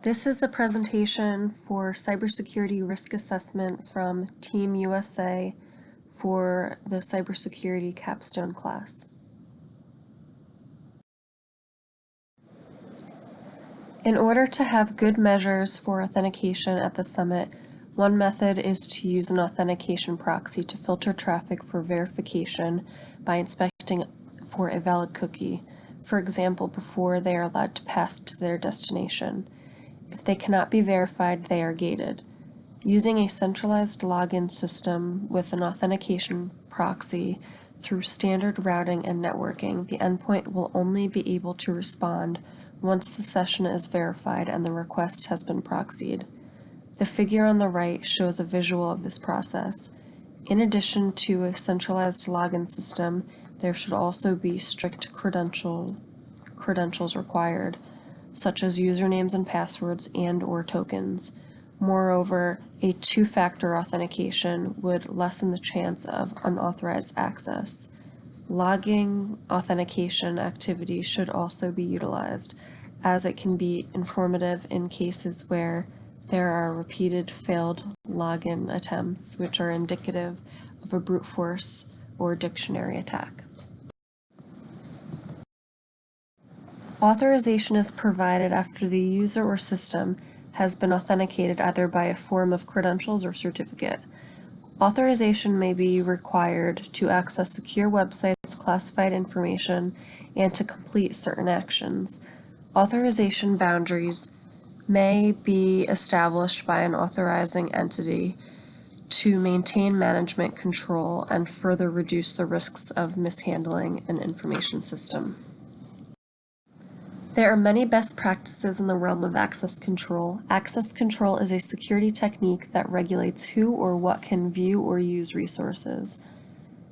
This is a presentation for cybersecurity risk assessment from Team USA for the cybersecurity capstone class. In order to have good measures for authentication at the summit, one method is to use an authentication proxy to filter traffic for verification by inspecting for a valid cookie, for example, before they are allowed to pass to their destination. If they cannot be verified, they are gated. Using a centralized login system with an authentication proxy through standard routing and networking, the endpoint will only be able to respond once the session is verified and the request has been proxied. The figure on the right shows a visual of this process. In addition to a centralized login system, there should also be strict credentials required, such as usernames and passwords and/or tokens. Moreover, a two-factor authentication would lessen the chance of unauthorized access. Logging authentication activity should also be utilized, as it can be informative in cases where there are repeated failed login attempts, which are indicative of a brute force or dictionary attack. Authorization is provided after the user or system has been authenticated either by a form of credentials or certificate. Authorization may be required to access secure websites, classified information, and to complete certain actions. Authorization boundaries may be established by an authorizing entity to maintain management control and further reduce the risks of mishandling an information system. There are many best practices in the realm of access control. Access control is a security technique that regulates who or what can view or use resources.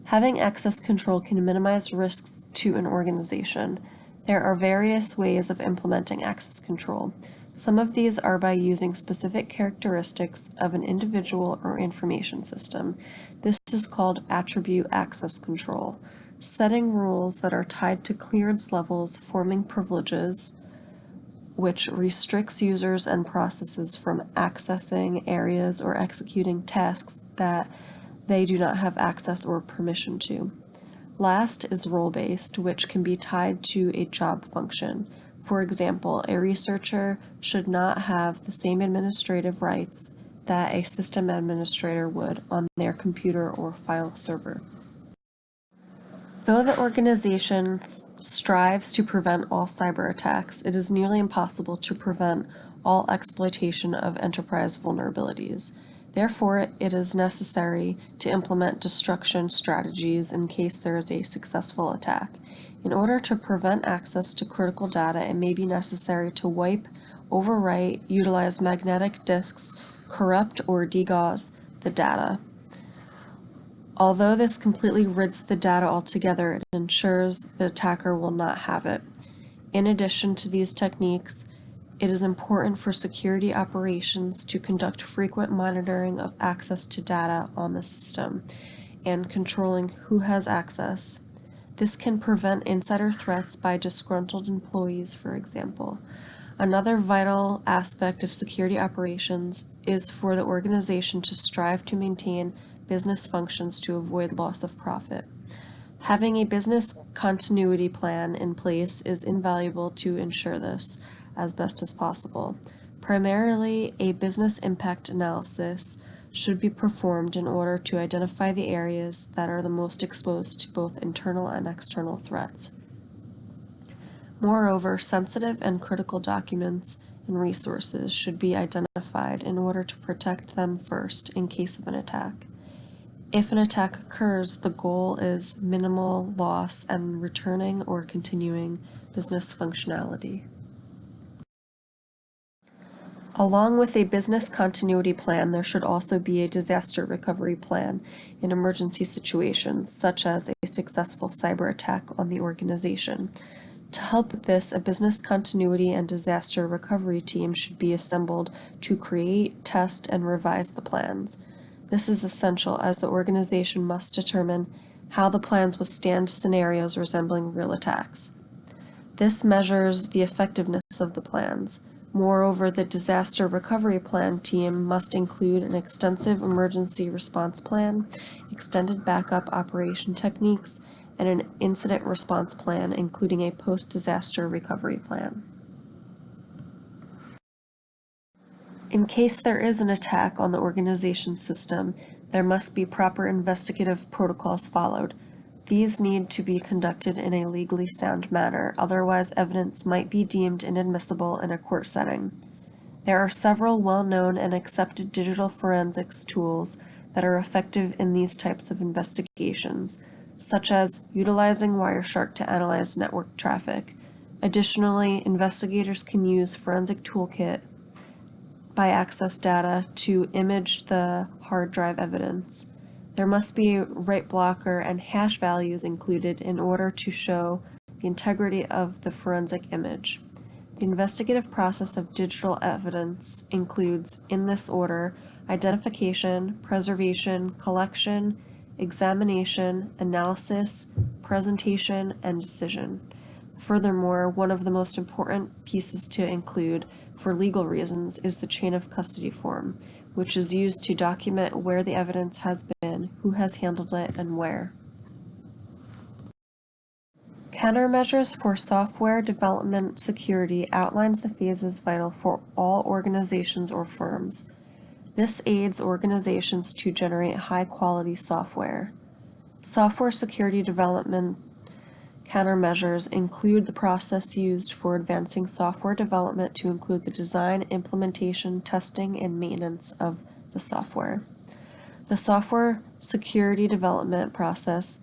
Having access control can minimize risks to an organization. There are various ways of implementing access control. Some of these are by using specific characteristics of an individual or information system. This is called attribute access control. Setting rules that are tied to clearance levels, forming privileges, which restricts users and processes from accessing areas or executing tasks that they do not have access or permission to. Last is role-based, which can be tied to a job function. For example, a researcher should not have the same administrative rights that a system administrator would on their computer or file server. Though the organization strives to prevent all cyber attacks, it is nearly impossible to prevent all exploitation of enterprise vulnerabilities. Therefore, it is necessary to implement destruction strategies in case there is a successful attack. In order to prevent access to critical data, it may be necessary to wipe, overwrite, utilize magnetic disks, corrupt, or degauss the data. Although this completely rids the data altogether, it ensures the attacker will not have it. In addition to these techniques, it is important for security operations to conduct frequent monitoring of access to data on the system and controlling who has access. This can prevent insider threats by disgruntled employees, for example. Another vital aspect of security operations is for the organization to strive to maintain business functions to avoid loss of profit. Having a business continuity plan in place is invaluable to ensure this as best as possible. Primarily, a business impact analysis should be performed in order to identify the areas that are the most exposed to both internal and external threats. Moreover, sensitive and critical documents and resources should be identified in order to protect them first in case of an attack. If an attack occurs, the goal is minimal loss and returning or continuing business functionality. Along with a business continuity plan, there should also be a disaster recovery plan in emergency situations, such as a successful cyber attack on the organization. To help with this, a business continuity and disaster recovery team should be assembled to create, test, and revise the plans. This is essential as the organization must determine how the plans withstand scenarios resembling real attacks. This measures the effectiveness of the plans. Moreover, the disaster recovery plan team must include an extensive emergency response plan, extended backup operation techniques, and an incident response plan, including a post-disaster recovery plan. In case there is an attack on the organization's system, there must be proper investigative protocols followed. These need to be conducted in a legally sound manner, otherwise evidence might be deemed inadmissible in a court setting. There are several well-known and accepted digital forensics tools that are effective in these types of investigations, such as utilizing Wireshark to analyze network traffic. Additionally, investigators can use Forensic Toolkit by Access Data to image the hard drive evidence. There must be write blocker and hash values included in order to show the integrity of the forensic image. The investigative process of digital evidence includes, in this order, identification, preservation, collection, examination, analysis, presentation, and decision. Furthermore, one of the most important pieces to include for legal reasons is the chain of custody form, which is used to document where the evidence has been, who has handled it, and where. Countermeasures for software development security outlines the phases vital for all organizations or firms. This aids organizations to generate high-quality software. Software security development countermeasures include the process used for advancing software development to include the design, implementation, testing, and maintenance of the software. The software security development process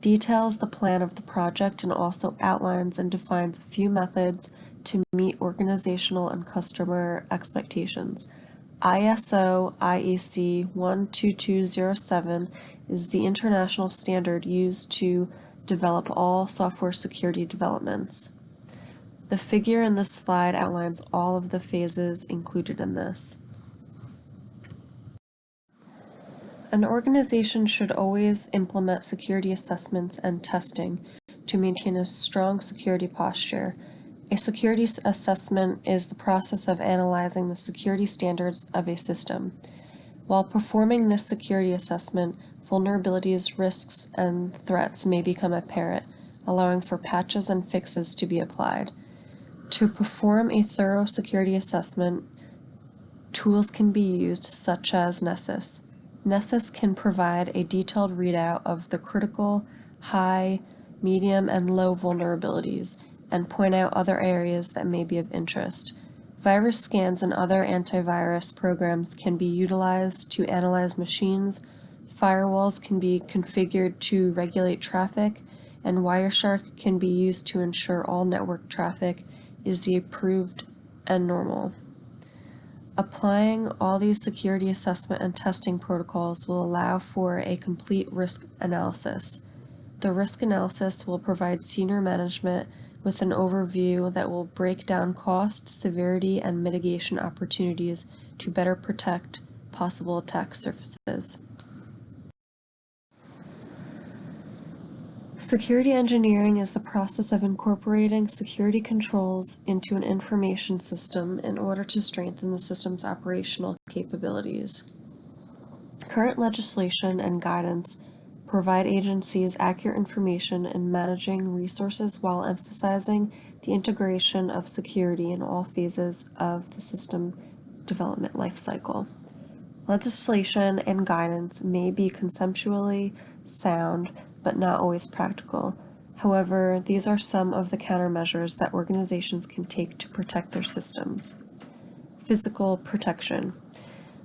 details the plan of the project and also outlines and defines a few methods to meet organizational and customer expectations. ISO IEC 12207 is the international standard used to develop all software security developments. The figure in this slide outlines all of the phases included in this. An organization should always implement security assessments and testing to maintain a strong security posture. A security assessment is the process of analyzing the security standards of a system. While performing this security assessment, vulnerabilities, risks, and threats may become apparent, allowing for patches and fixes to be applied. To perform a thorough security assessment, tools can be used such as Nessus. Nessus can provide a detailed readout of the critical, high, medium, and low vulnerabilities, and point out other areas that may be of interest. Virus scans and other antivirus programs can be utilized to analyze machines. Firewalls can be configured to regulate traffic, and Wireshark can be used to ensure all network traffic is the approved and normal. Applying all these security assessment and testing protocols will allow for a complete risk analysis. The risk analysis will provide senior management with an overview that will break down cost, severity, and mitigation opportunities to better protect possible attack surfaces. Security engineering is the process of incorporating security controls into an information system in order to strengthen the system's operational capabilities. Current legislation and guidance provide agencies accurate information in managing resources while emphasizing the integration of security in all phases of the system development lifecycle. Legislation and guidance may be conceptually sound, but not always practical. However, these are some of the countermeasures that organizations can take to protect their systems. Physical protection.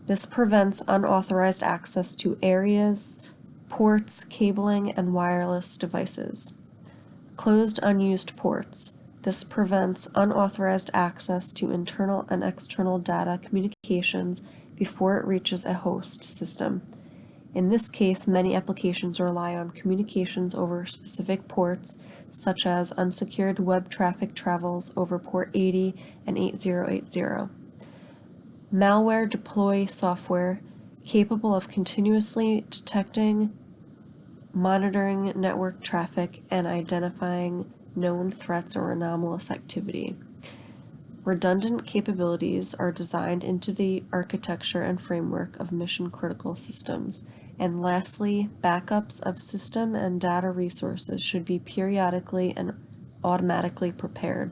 This prevents unauthorized access to areas, ports, cabling, and wireless devices. Closed unused ports. This prevents unauthorized access to internal and external data communications before it reaches a host system. In this case, many applications rely on communications over specific ports, such as unsecured web traffic travels over port 80 and 8080. Malware deploy software capable of continuously detecting, monitoring network traffic, and identifying known threats or anomalous activity. Redundant capabilities are designed into the architecture and framework of mission-critical systems. And lastly, backups of system and data resources should be periodically and automatically prepared.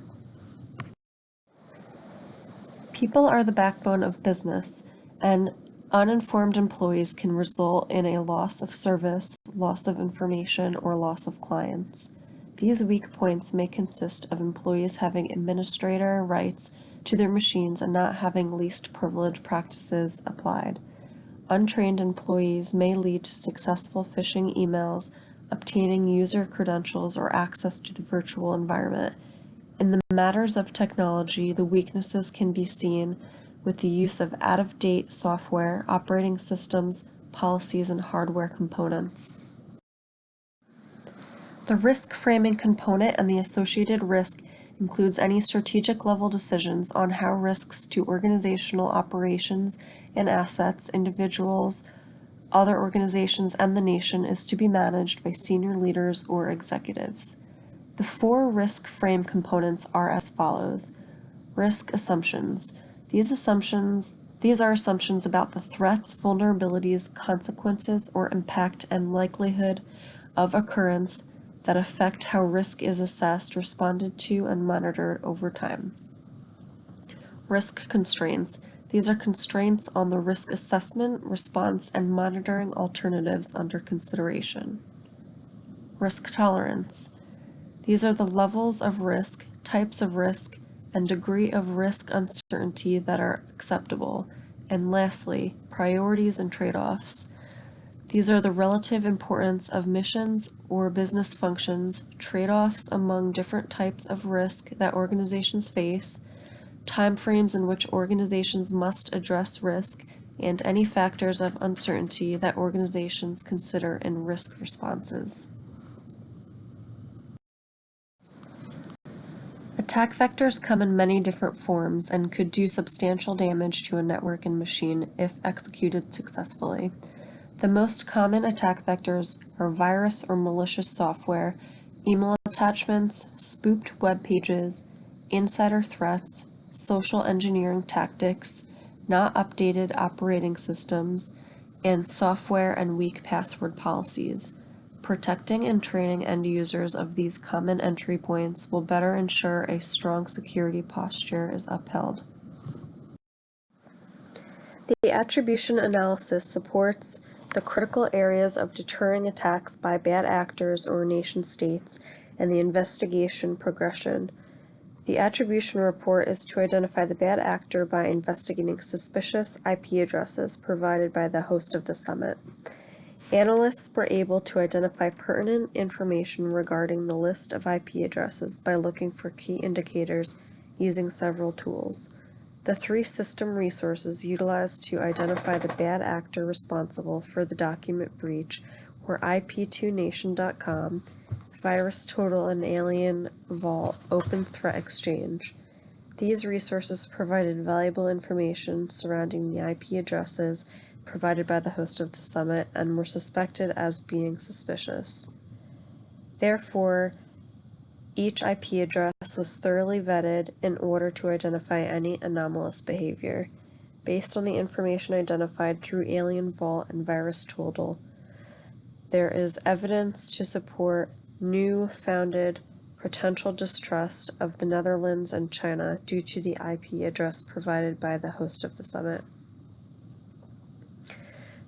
People are the backbone of business, and uninformed employees can result in a loss of service, loss of information, or loss of clients. These weak points may consist of employees having administrator rights to their machines and not having least privilege practices applied. Untrained employees may lead to successful phishing emails, obtaining user credentials, or access to the virtual environment. In the matters of technology, the weaknesses can be seen with the use of out-of-date software, operating systems, policies, and hardware components. The risk framing component and the associated risk includes any strategic level decisions on how risks to organizational operations and assets, individuals, other organizations, and the nation is to be managed by senior leaders or executives. The four risk frame components are as follows. Risk assumptions. These are assumptions about the threats, vulnerabilities, consequences, or impact and likelihood of occurrence that affect how risk is assessed, responded to, and monitored over time. Risk constraints. These are constraints on the risk assessment, response, and monitoring alternatives under consideration. Risk tolerance. These are the levels of risk, types of risk, and degree of risk uncertainty that are acceptable. And lastly, priorities and trade-offs. These are the relative importance of missions or business functions, trade-offs among different types of risk that organizations face, timeframes in which organizations must address risk, and any factors of uncertainty that organizations consider in risk responses. Attack vectors come in many different forms and could do substantial damage to a network and machine if executed successfully. The most common attack vectors are virus or malicious software, email attachments, spoofed web pages, insider threats, social engineering tactics, not updated operating systems, and software and weak password policies. Protecting and training end users of these common entry points will better ensure a strong security posture is upheld. The attribution analysis supports the critical areas of deterring attacks by bad actors or nation-states and the investigation progression. The attribution report is to identify the bad actor by investigating suspicious IP addresses provided by the host of the summit. Analysts were able to identify pertinent information regarding the list of IP addresses by looking for key indicators using several tools. The three system resources utilized to identify the bad actor responsible for the document breach were IP2Nation.com, VirusTotal, and Alien Vault Open Threat Exchange. These resources provided valuable information surrounding the IP addresses provided by the host of the summit and were suspected as being suspicious. Therefore, each IP address was thoroughly vetted in order to identify any anomalous behavior. Based on the information identified through Alien Vault and VirusTotal, there is evidence to support new-founded potential distrust of the Netherlands and China due to the IP address provided by the host of the summit.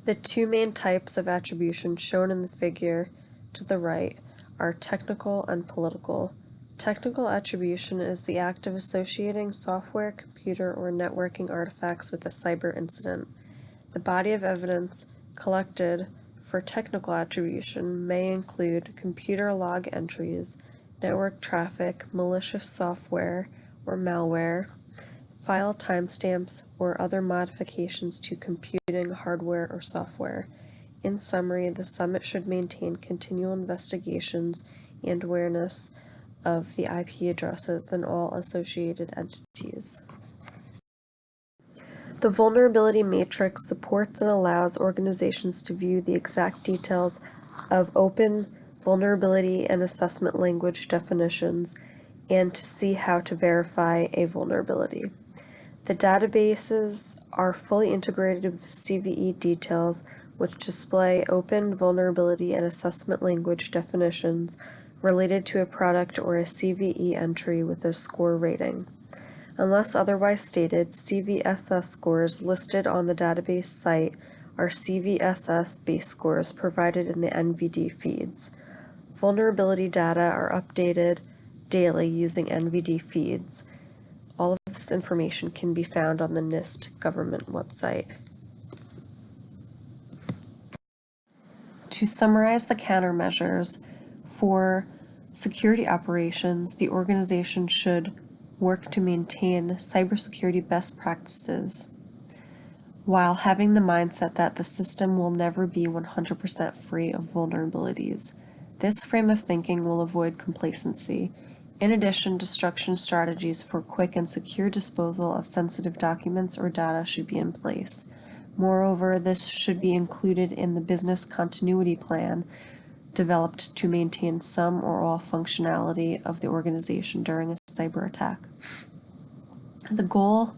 The two main types of attribution shown in the figure to the right are technical and political. Technical attribution is the act of associating software, computer, or networking artifacts with a cyber incident. The body of evidence collected for technical attribution may include computer log entries, network traffic, malicious software or malware, file timestamps, or other modifications to computing hardware or software. In summary, the summit should maintain continual investigations and awareness of the IP addresses and all associated entities. The vulnerability matrix supports and allows organizations to view the exact details of open vulnerability and assessment language definitions and to see how to verify a vulnerability. The databases are fully integrated with CVE details, which display open vulnerability and assessment language definitions related to a product or a CVE entry with a score rating. Unless otherwise stated, CVSS scores listed on the database site are CVSS base scores provided in the NVD feeds. Vulnerability data are updated daily using NVD feeds. All of this information can be found on the NIST government website. To summarize the countermeasures for security operations, the organization should work to maintain cybersecurity best practices while having the mindset that the system will never be 100% free of vulnerabilities. This frame of thinking will avoid complacency. In addition, destruction strategies for quick and secure disposal of sensitive documents or data should be in place. Moreover, this should be included in the business continuity plan developed to maintain some or all functionality of the organization during a cyber attack. The goal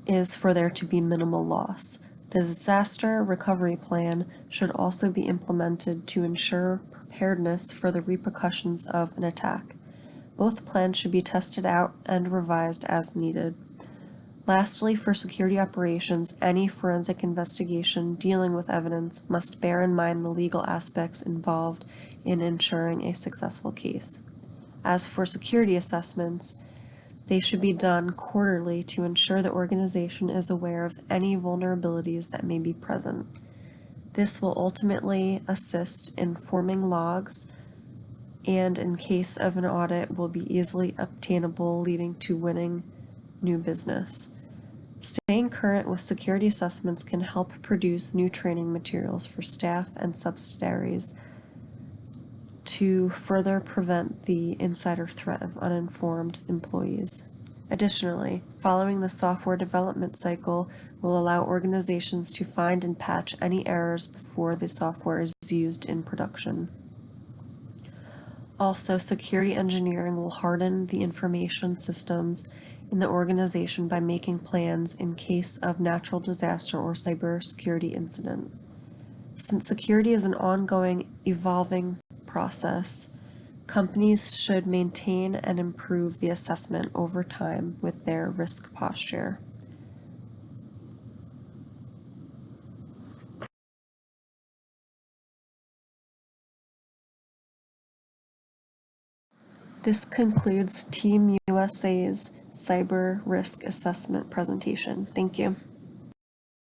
is for there to be minimal loss. The disaster recovery plan should also be implemented to ensure preparedness for the repercussions of an attack. Both plans should be tested out and revised as needed. Lastly, for security operations, any forensic investigation dealing with evidence must bear in mind the legal aspects involved in ensuring a successful case. As for security assessments, they should be done quarterly to ensure the organization is aware of any vulnerabilities that may be present. This will ultimately assist in forming logs and, in case of an audit, will be easily obtainable, leading to winning new business. Staying current with security assessments can help produce new training materials for staff and subsidiaries to further prevent the insider threat of uninformed employees. Additionally, following the software development cycle will allow organizations to find and patch any errors before the software is used in production. Also, security engineering will harden the information systems in the organization by making plans in case of natural disaster or cybersecurity incident. Since security is an ongoing, evolving process, companies should maintain and improve the assessment over time with their risk posture. This concludes Team USA's Cyber Risk Assessment presentation. Thank you.